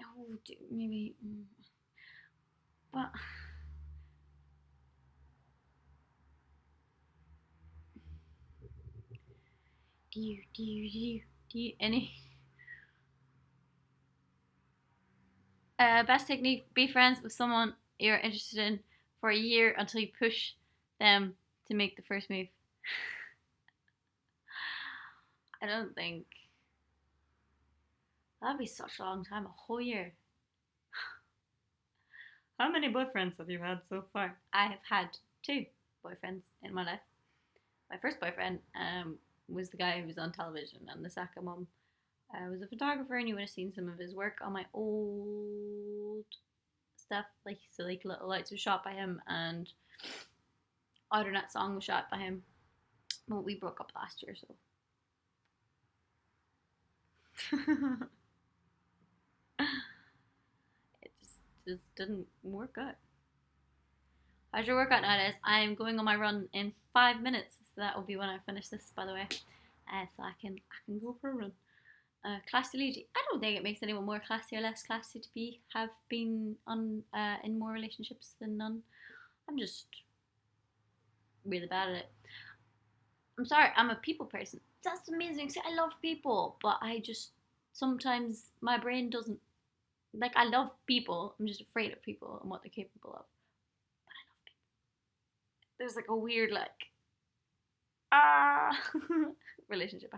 oh, maybe, but do you any best technique? Be friends with someone you're interested in for a year until you push them to make the first move. I don't think that'd be such a long time. A whole year. How many boyfriends have you had so far? I have had two boyfriends in my life. My first boyfriend was the guy who was on television, and the second one was a photographer, and you would have seen some of his work on my old stuff. Like so, like Little Lights was shot by him, and Outer Net Song was shot by him. But we broke up last year, so it just didn't work out. How's your workout nowadays? I'm going on my run in 5 minutes, so that will be when I finish this, by the way. So I can go for a run. Classy lady. I don't think it makes anyone more classy or less classy to have been on in more relationships than none. I'm just really bad at it. I'm sorry, I'm a people person. That's amazing. See, I love people, but I just sometimes my brain doesn't like. I love people. I'm just afraid of people and what they're capable of. But I love people. There's like a weird like ah relationship I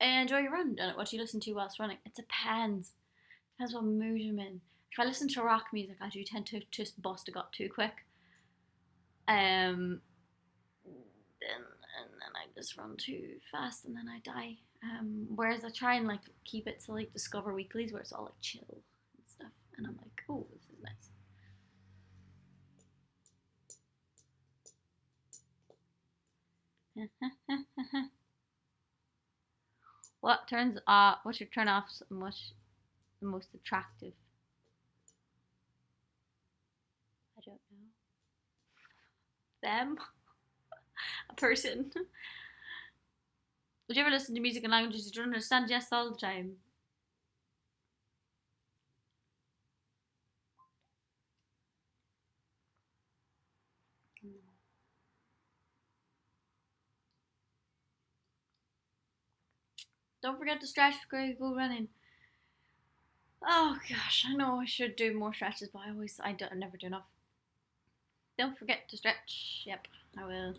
have. Enjoy your run. Don't know what you listen to whilst running. It depends. Depends what mood I'm in. If I listen to rock music, I do tend to just bust a gut too quick. Um, and then I just run too fast and then I die. Whereas I try and like keep it to like Discover Weeklies where it's all like chill and stuff, and I'm like, oh, this is nice. What's your turn offs and what's the most attractive? I don't know. Them? A person? Would you ever listen to music in languages you don't understand? Yes, all the time. Don't forget to stretch before you go running. Oh gosh, I know I should do more stretches, but I never do enough. Don't forget to stretch. Yep, I will.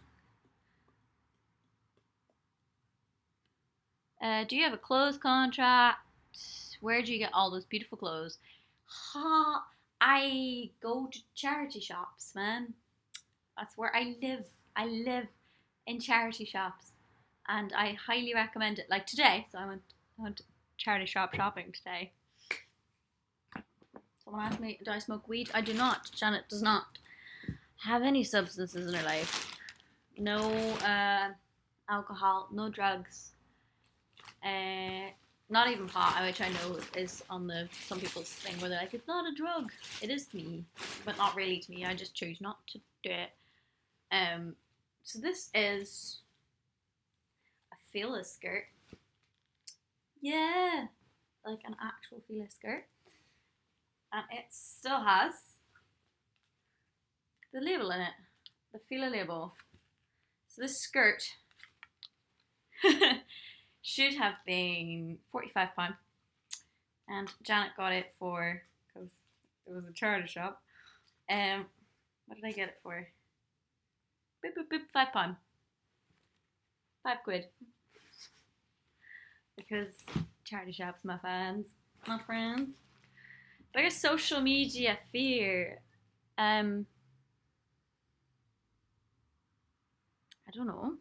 Do you have a clothes contract? Where do you get all those beautiful clothes? Ha! I go to charity shops, man. That's where I live. I live in charity shops, and I highly recommend it. Like today, so I went to charity shop shopping today. Someone asked me, do I smoke weed? I do not. Janet does not have any substances in her life. No alcohol, no drugs. Not even pot, which I know is on the some people's thing where they're like, it's not a drug. It is to me, but not really to me. I just choose not to do it. So this is a Fila skirt. Yeah, like an actual Fila skirt, and it still has the label in it, the Fila label. So this skirt should have been £45, and Janet got it for, because it was a charity shop. What did I get it for? Boop boop boop, £5. £5. Because charity shops, my friends. Biggest social media fear. I don't know.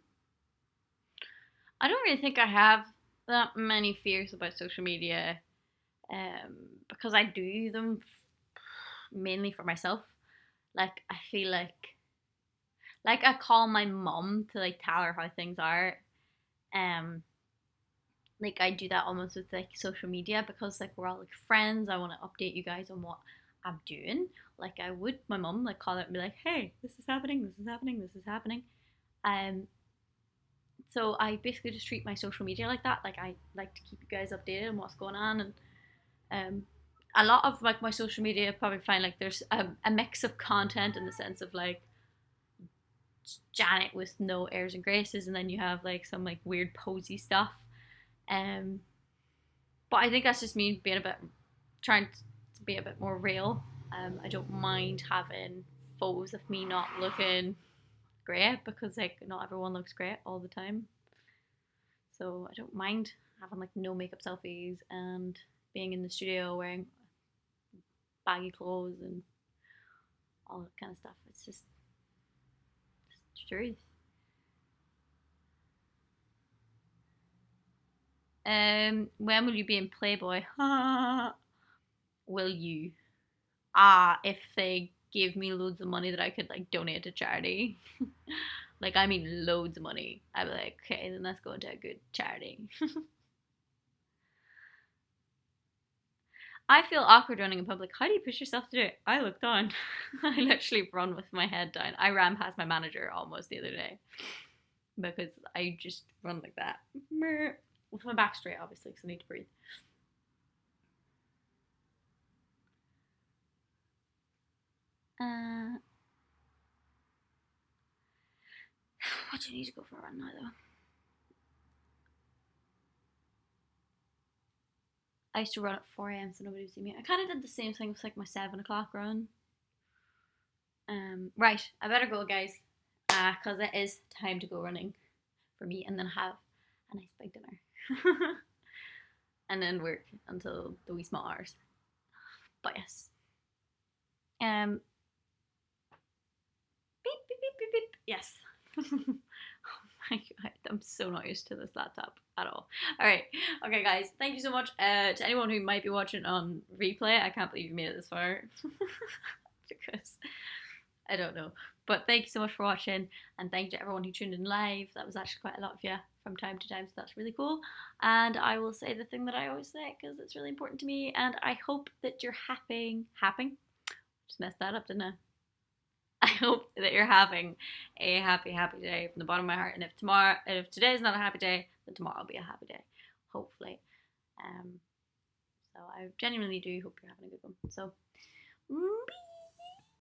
I don't really think I have that many fears about social media, because I do them mainly for myself. Like I feel like I call my mum to like tell her how things are. Um, like I do that almost with like social media because like we're all like friends. I want to update you guys on what I'm doing. Like I would my mum like call it and be like, hey, this is happening, this is happening, this is happening. Um, so I basically just treat my social media like that. Like I like to keep you guys updated on what's going on, and um, a lot of like my social media probably find like there's a mix of content in the sense of like Janet with no airs and graces, and then you have like some like weird posy stuff. Um, but I think that's just me being a bit trying to be a bit more real. I don't mind having photos of me not looking great because like not everyone looks great all the time. So I don't mind having like no makeup selfies and being in the studio wearing baggy clothes and all that kind of stuff. It's just it's the truth. When will you be in Playboy? Will you? If they gave me loads of money that I could like donate to charity. Like I mean loads of money. I'd be like, okay, then let's go into a good charity. I feel awkward running in public. How do you push yourself to do it? I look down. I literally run with my head down. I ran past my manager almost the other day. because I just run like that. With my back straight, obviously, because I need to breathe. What do you need to go for a run now, though? I used to run at 4 a.m. so nobody would see me. I kind of did the same thing with like my 7 o'clock run. Right, I better go, guys, because it is time to go running for me, and then have a nice big dinner, and then work until the wee small hours. But yes, um, beep beep beep beep beep. Yes. Oh my god, I'm so not used to this laptop at all. All right, okay, guys, thank you so much. To anyone who might be watching on replay, I can't believe you made it this far. Because I don't know. But thank you so much for watching, and thank you to everyone who tuned in live. That was actually quite a lot of you from time to time, so that's really cool. And I will say the thing that I always say because it's really important to me, and I hope that you're happy. Just messed that up, didn't I? I hope that you're having a happy day from the bottom of my heart. And if today's not a happy day, then tomorrow will be a happy day, hopefully. So I genuinely do hope you're having a good one. So,